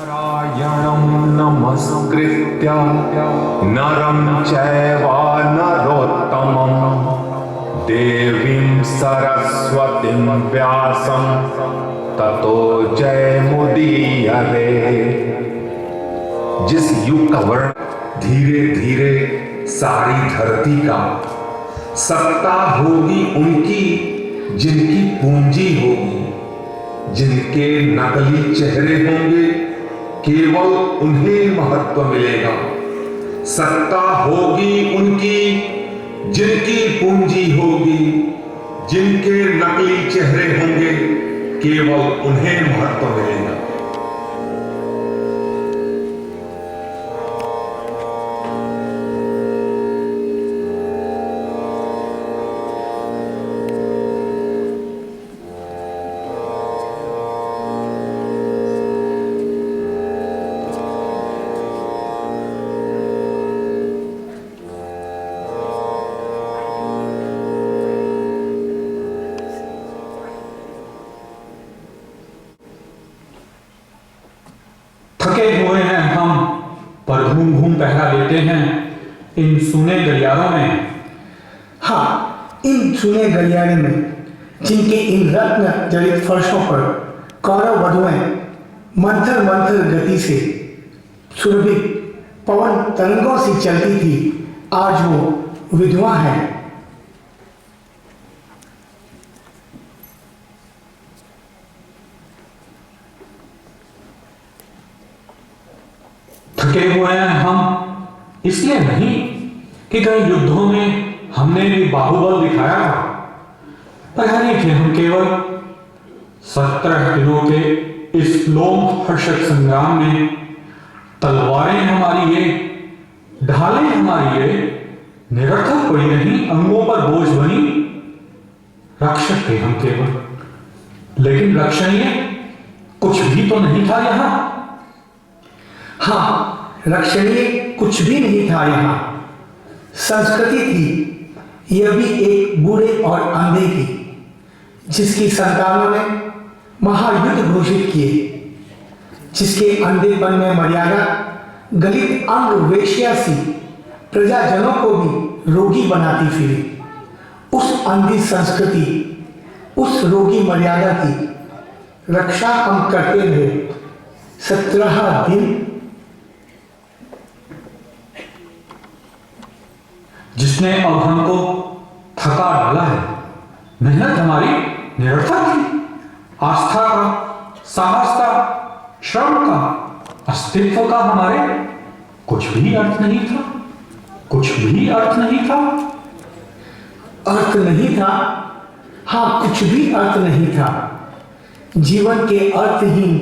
नारायणं नमस्कृत्य नरं चैव नरोत्तमं देवीं सरस्वतीं व्यासं ततो जयमुदीरये। जिस युग का वर्ण धीरे धीरे सारी धरती का सत्ता होगी उनकी जिनकी पूंजी होगी, जिनके नकली चेहरे होंगे केवल उन्हें महत्व मिलेगा। सत्ता होगी उनकी जिनकी पूंजी होगी, जिनके नकली चेहरे होंगे केवल उन्हें महत्व मिलेगा। थके हुए हैं हम, पर घूम घूम पहरा लेते हैं इन सुने गलियारों में। हाँ, इन सुने गलियारे में जिनके इन रत्न जड़ित फर्शों पर कौरव वधुएं मंथर मंथर गति से सुरभित पवन तरंगों से चलती थी, आज वो विधवा हैं। थके हुए हैं हम इसलिए नहीं कि कई युद्धों में हमने भी बाहुबल दिखाया था, पर हारे थे हम केवल 17 दिनों के इस लोमहर्षक संग्राम में। तलवारें हमारी ये, ढालें हमारी ये निरर्थक कोई नहीं, अंगों पर बोझ बनी। रक्षक थे हम केवल, लेकिन रक्षणीय कुछ भी तो नहीं था यहां। हाँ, रक्षणीय कुछ भी नहीं था यहाँ। संस्कृति थी यह भी एक बूढ़े और अंधे की, जिसकी संतानों ने महायुद्ध घोषित किए, जिसके अंधेपन में मर्यादा गलित अंग वेश्या सी प्रजाजनों को भी रोगी बनाती फिरी। उस अंधी संस्कृति, उस रोगी मर्यादा की रक्षा हम करते रहे 17 दिन। जिसने अब हमको थका डाला है। मेहनत हमारी निरर्थक थी, आस्था का, साहस का, श्रम का, अस्तित्व का हमारे कुछ भी अर्थ नहीं था, कुछ भी अर्थ नहीं था। अर्थ नहीं था, हाँ, कुछ भी अर्थ नहीं था। जीवन के अर्थहीन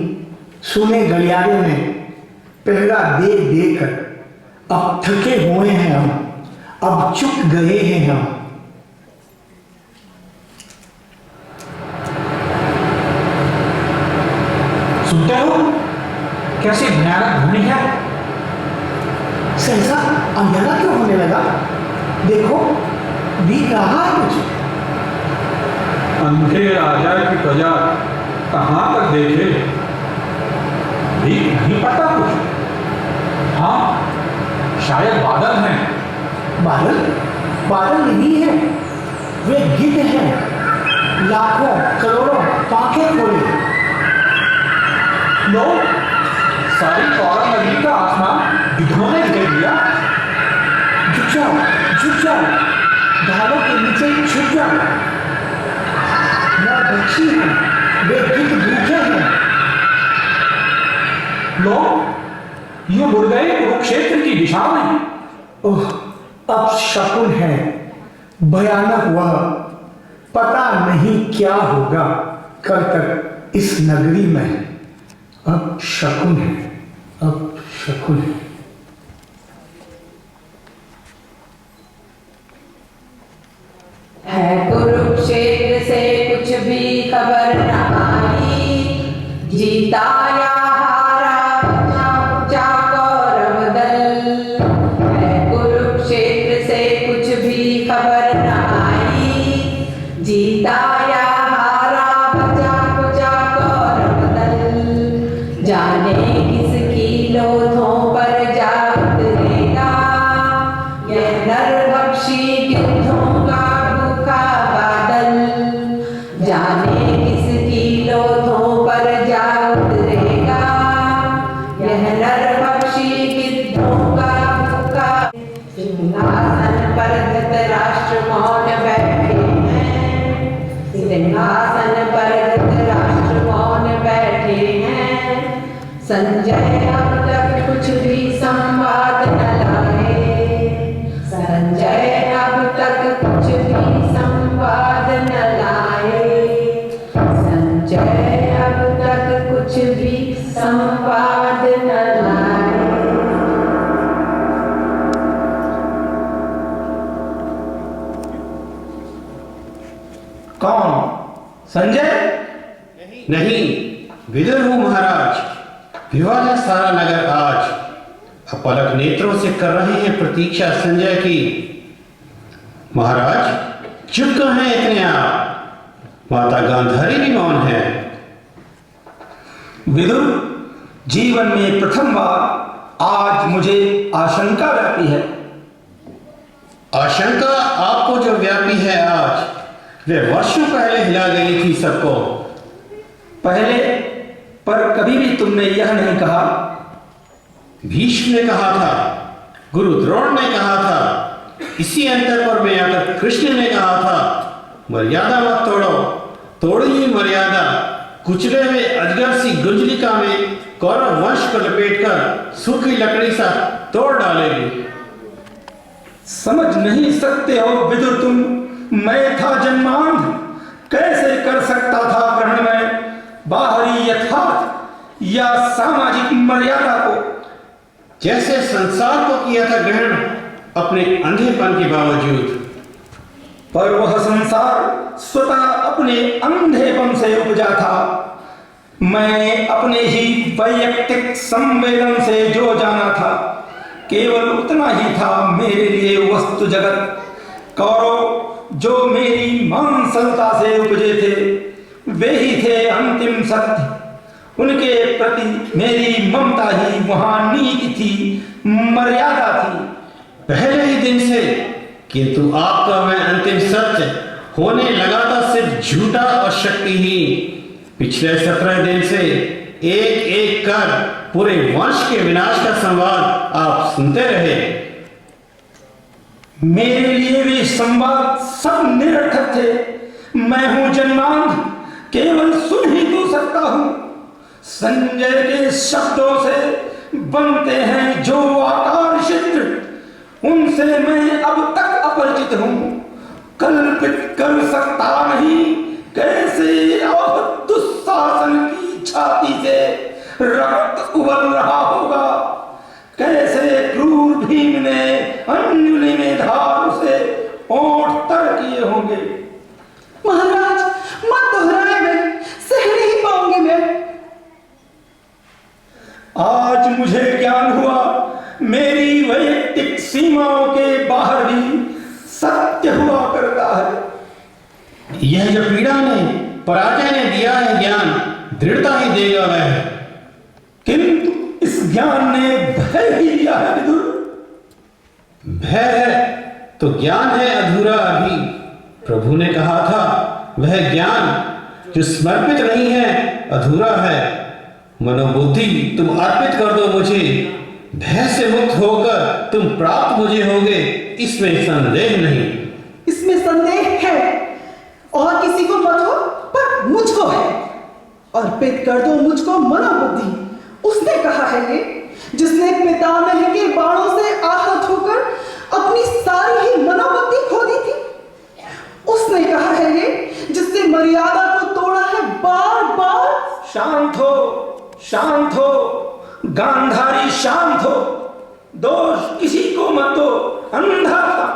सुने गलियारे में पहरा दे देकर अब थके हुए हैं हम, अब चुक गए हैं हम। सुनते हो कैसी भयानक ध्वनि है? सहसा अंधेरा क्यों होने लगा? देखो, दिख रहा है कुछ। अंधे राजा की प्रजा कहां तक देखे, दिख नहीं पता कुछ। हाँ, शायद बादल हैं। बादल? बादल नहीं है, वे गिद्ध हैं, लाखों करोड़ों पांखें खोले। लो, सारी कौरव नदी का आसमान गिद्धों ने घेर लिया। झुक जाओ, झुक जाओ, ढालों के नीचे छुप जाओ। न बच्ची हैं, वे गिद्ध भूखे हैं। लो, ये मुड़ गए कुरुक्षेत्र की दिशा में। ओह, अब शकुन है, भयानक वह। पता नहीं क्या होगा कल तक इस नगरी में। अब शकुन है, अब शकुन है। है कुरुक्षेत्र से कुछ भी खबर न आई, जीता या हारा बचा कौरव दल। है कुरुक्षेत्र से कुछ भी खबर न आई, जीता या हारा बचा कौरव दल। जाने किस धृतराष्ट्र मौन बैठे हैं, सिंहासन पर धृतराष्ट्र मौन बैठे हैं। संजय अब तक कुछ भी संवाद न लाए, संजय अब तक कुछ भी संवाद न लाए, संजय अब तक कुछ भी संवाद न लाए। कौन? संजय? नहीं, विदुर हूं महाराज। विवाह है सारा नगर आज। अपलक नेत्रों से कर रहे हैं प्रतीक्षा संजय की। महाराज चुप क्यों हैं इतने आप? माता गांधारी भी मौन है। विदुर, जीवन में प्रथम बार आज मुझे आशंका व्यापी है। आशंका आपको जो व्यापी है आज, वे वर्षों पहले हिला गई थी सबको। पहले पर कभी भी तुमने यह नहीं कहा। भीष्म ने कहा था, गुरु द्रोण ने कहा था, इसी अंतर पर में आकर कृष्ण ने कहा था, मर्यादा मत तोड़ो, तोड़िए मर्यादा। कुचले हुए अजगर सी गुंजलिका में कौरव वंश को लपेटकर सूखी लकड़ी सा तोड़ डालेगी। समझ नहीं सकते हो विदुर तुम, मैं था जन्मांध, कैसे कर सकता था ग्रहण में बाहरी यथार्थ या सामाजिक मर्यादा को। जैसे संसार को किया था ग्रहण अपने अंधेपन के बावजूद। पर वह संसार स्वतः अपने अंधेपन से उपजा था। मैं अपने ही वैयक्तिक संवेदन से जो जाना था, केवल उतना ही था मेरे लिए वस्तु जगत। कौरव जो मेरी मांसलता से उपजे थे, वे ही थे अंतिम सत्य। उनके प्रति मेरी ममता ही वहां नीति थी, मर्यादा थी। पहले ही दिन से, किंतु आपका वह अंतिम सत्य होने लगा था सिर्फ झूठा और शक्तिहीन। पिछले 17 दिन से एक एक कर पूरे वंश के विनाश का संवाद आप सुनते रहे। मेरे लिए वे संवाद सब निरर्थक थे। मैं हूं जन्मांध, केवल सुन ही तो सकता हूं। संजय के शब्दों से बनते हैं जो आकार चित्र, उनसे मैं अब तक अपरिचित हूं। कल्पित कर सकता नहीं कैसे अब दुस्शासन की छाती से रक्त उबल रहा होगा, कैसे क्रूर भीम ने अंजुलि में धार से ओंठ तर किए होंगे। महाराज मत दोहराए, मैं सह नहीं पाऊंगी। मैं आज मुझे ज्ञान हुआ मेरी वैयक्तिक सीमाओं के बाहर भी सत्य हुआ करता है। यह जो पीड़ा ने पराजय ने दिया है ज्ञान, दृढ़ता ही देगा वह। किंतु इस ज्ञान ने भय ही दिया है विदुर। भय है तो ज्ञान है अधूरा अभी। प्रभु ने कहा था वह ज्ञान जो समर्पित नहीं है अधूरा है। मनोबुद्धि तुम अर्पित कर दो मुझे, भय से मुक्त होकर तुम प्राप्त मुझे होगे, इसमें संदेह नहीं। इसमें संदेह है, और किसी को मत हो पर मुझको है। अर्पित कर दो मुझको मनोबुद्धि। उसने कहा है ये जिसने पितामह के बाणों से आहत होकर अपनी सारी ही मनोबुद्धि खो दी थी। उसने कहा है ये जिसने मर्यादा को तोड़ा है बार बार। शांत हो, शांत हो गांधारी, शांत हो। दोष किसी को मत दो, अंधा था।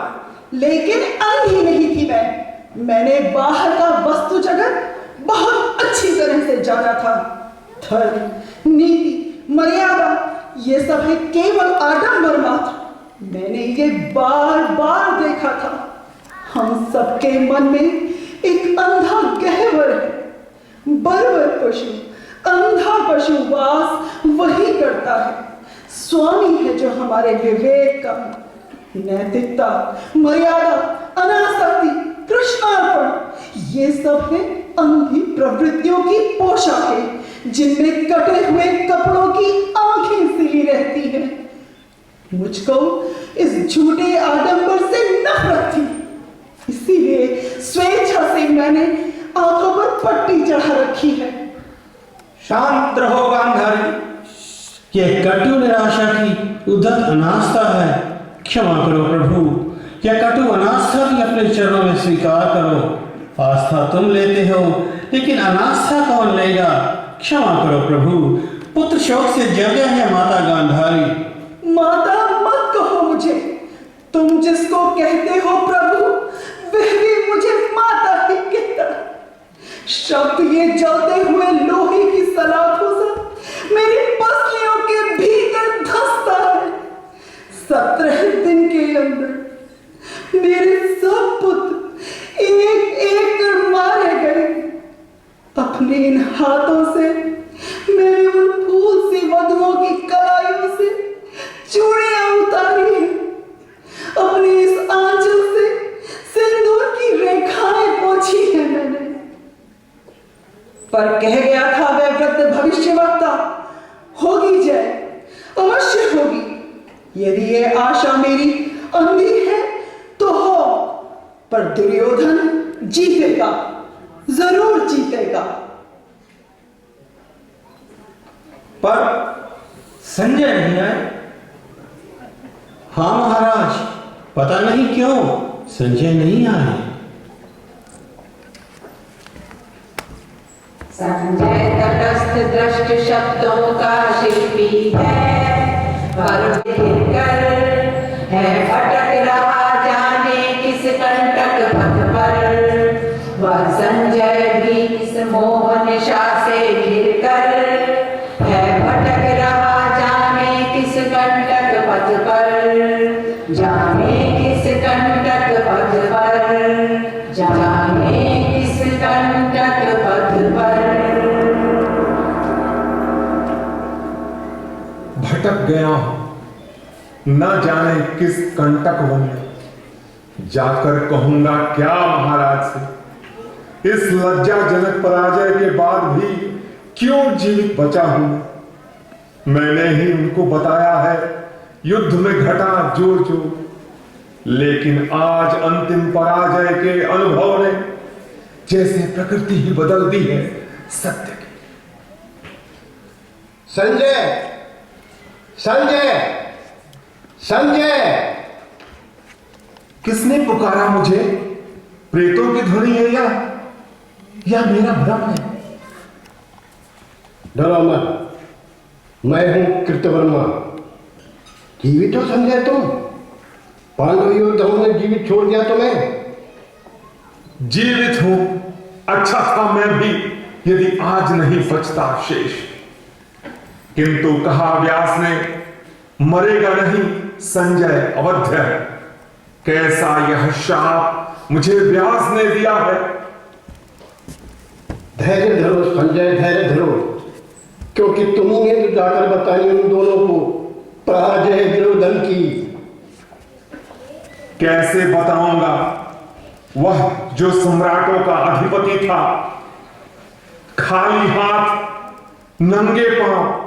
लेकिन अंधी नहीं थी मैंने बाहर का वस्तु जगत बहुत अच्छी तरह से जाना था। धर्म, नीति, मर्यादा ये सब है केवल आडंबर मात्र। मैंने ये बार बार देखा था। हम सबके मन में एक अंधा गहवर है। बर्बर पशु, अंधा पशु वास वही करता है। स्वामी है जो हमारे विवेक का, नैतिकता, मर्यादा, अनासक्ति, कृष्णार्पण ये सब है अंधी प्रवृत्तियों की पोशाकें जिनमें कटे हुए कपड़ों की आंखें सिली रहती हैं। मुझको इस झूठे आडंबर से नफरत थी। मैंने आंखों पर पट्टी चढ़ा रखी है। शांत रहो गांधारी। यह कटु निराशा की उद्धत अनास्था है। क्षमा करो प्रभु, यह कटु अनास्था भी अपने चरणों में स्वीकार करो। आस्था तुम लेते हो, लेकिन अनास्था कौन लेगा? क्षमा करो प्रभु, पुत्र शोक से जल गया है माता गांधारी। माता मत कहो मुझे, तुम जिसको कहते हो प्रभु वह भी मुझे माता ही कहता। शब्द ये जलते हुए लोहे की सलाखों से मेरी पसलियों के भीतर धंसता है। 17 दिन के अंदर मेरे सब पुत्र एक एक कर मारे गए। अपने इन हाथों से मैंने उन फूल सी वधुओं की कलाइयों से चूड़ियां उतारी हैं। अपनी इस आंचल से सिंदूर की रेखाएं पोंछी है मैंने। पर कह गया था वह वृद्ध भविष्यवक्ता, होगी जय, अवश्य होगी। यदि ये आशा मेरी अंधी है तो हो, पर दुर्योधन जीतेगा, जरूर जीतेगा। पर संजय नहीं आए। हाँ महाराज, पता नहीं क्यों संजय नहीं आए। संजय तटस्थ दृष्ट शब्दों का शिल्पी है, पर कर है भटक रहा जाने किस कंटक पथ पर। वह संजय भी इस मोह निशा से घिर कर है भटक रहा जाने किस कंटक पथ पर। जाने किस कंटक पथ पर, जाने किस कंटक पथ पर। भटक गया हूं, न जाने किस कंटक वन में। जाकर कहूंगा क्या महाराज से? इस लज्जाजनक पराजय के बाद भी क्यों जीवित बचा हूं? मैंने ही उनको बताया है युद्ध में घटा जो जो, लेकिन आज अंतिम पराजय के अनुभव ने जैसे प्रकृति ही बदल दी है सत्य की। संजय, संजय, संजय! किसने पुकारा मुझे? प्रेतों की ध्वनि है या मेरा भ्रम है? डरो मत, मैं हूं कृतवर्मा। जीवित हो संजय तुम? पांडव योद्धाओं ने जीवित छोड़ दिया तुम्हें? जीवित हूं, अच्छा था मैं भी यदि आज नहीं बचता शेष। किंतु कहा व्यास ने, मरेगा नहीं संजय अवध्य। कैसा यह शाप मुझे व्यास ने दिया है। धैर्य धरो संजय, धैर्य धरो, क्योंकि तुम्ही ने तो जाकर बताई उन दोनों को पराजय दुर्योधन की। कैसे बताऊंगा? वह जो सम्राटों का अधिपति था, खाली हाथ नंगे पांव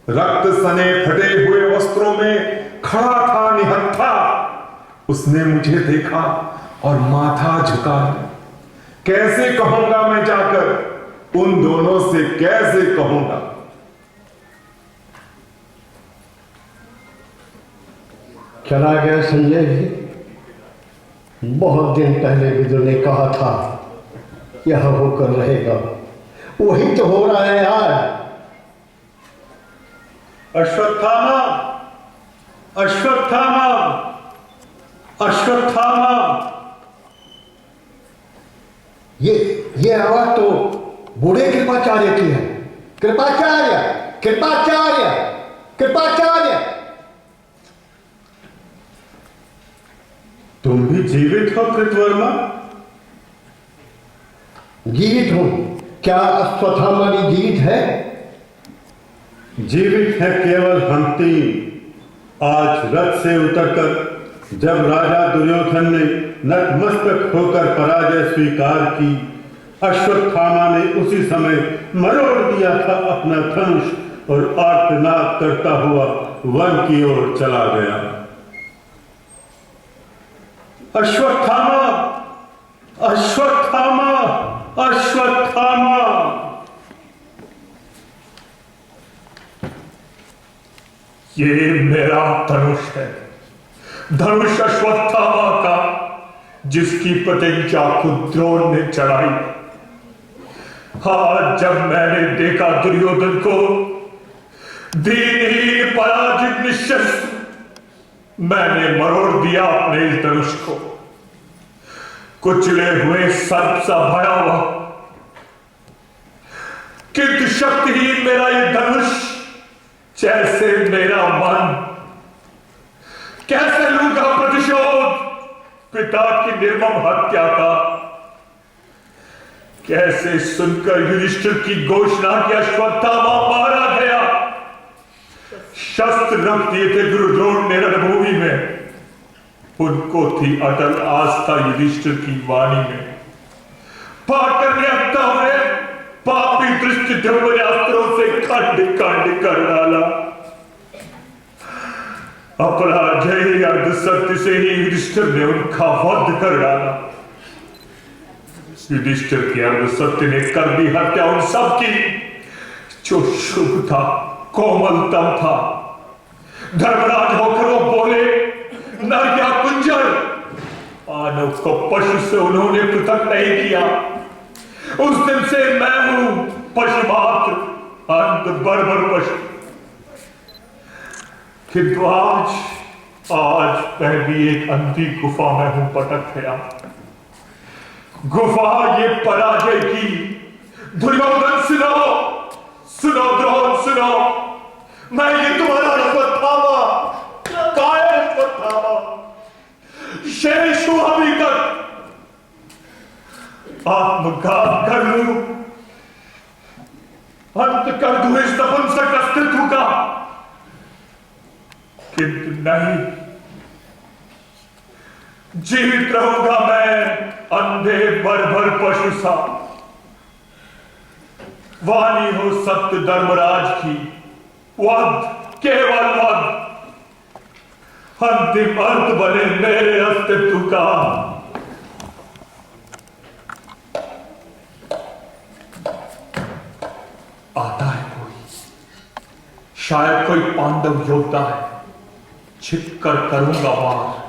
रक्त सने फटे हुए वस्त्रों में खड़ा था निहत्था। उसने मुझे देखा और माथा झुका। कैसे कहूंगा मैं जाकर उन दोनों से, कैसे कहूंगा? चला गया संजय भी। बहुत दिन पहले विदुर ने कहा था यह होकर रहेगा, वही तो हो रहा है यार। अश्वत्थामा, अश्वत्थामा, अश्वत्थामा! ये आवाज तो बूढ़े कृपाचार्य की है। कृपाचार्य, कृपाचार्य, कृपाचार्य! तुम भी जीवित हो कृतवर्मा? जीवित हूं। क्या अश्वत्थामा भी जीवित है? जीवित है केवल हम तीन। आज रथ से उतरकर जब राजा दुर्योधन ने नतमस्तक होकर पराजय स्वीकार की, अश्वत्थामा ने उसी समय मरोड़ दिया था अपना धनुष और आर्तनाद करता हुआ वन की ओर चला गया। अश्वत्थामा, अश्वत्थामा! ये मेरा धनुष है, धनुष अश्वत्थामा का, जिसकी प्रतिज्ञा खुद द्रोण ने चढ़ाई। हाँ, जब मैंने देखा दुर्योधन को दीनहीन पराजित निशस्त्र, मैंने मरोड़ दिया अपने इस धनुष को। कुचले हुए सर्प सा भयावह किंतु शक्तिहीन मेरा ये धनुष, जैसे मेरा मन। कैसे लूंगा प्रतिशोध पिता की निर्मम हत्या का? कैसे सुनकर युधिष्ठिर की घोषणा कि अश्वत्थामा मारा गया, शस्त्र रख दिए थे गुरु द्रोण ने रणभूमि में। उनको थी अटल आस्था युधिष्ठिर की वाणी में। पाकर निहत्ता में पापी दृष्टि अस्त्रों से खंड खंड कर डाला। अपराजय अर्ध सत्य से ही युधिष्ठिर ने उनका वध कर डाला। युधिष्ठिर की अर्ध सत्य ने कर दी हत्या उन सब की, जो शुभ था, कोमलतम था। धर्मराज होकर वो बोले, नर या कुंजर, मानव को पशु से उन्होंने पृथक नहीं किया। उस दिन से मैं हूं पशु मात्र, अंत बर्बर पशु। किंतु आज मैं भी एक अंधी गुफा में हूं पटक गया। गुफा ये पराजय की। दुर्योधन सुनो, सुनो द्रोण सुनो, मैं ये तुम्हारा अश्वत्थामा, कायर अश्वत्थामा, शेष हूं अभी तक। आत्मघात कर लूं, अंत कर दूं इस नपुंसक अस्तित्व का, किंतु नहीं, जीवित रहूंगा मैं अंधे बर्बर पशु सा। वाणी हो सत्य धर्मराज की, वध, केवल वध, अंतिम अंत बने मेरे अस्तित्व का। आता है कोई, शायद कोई पांडव योद्धा है, छिप कर करूंगा वार।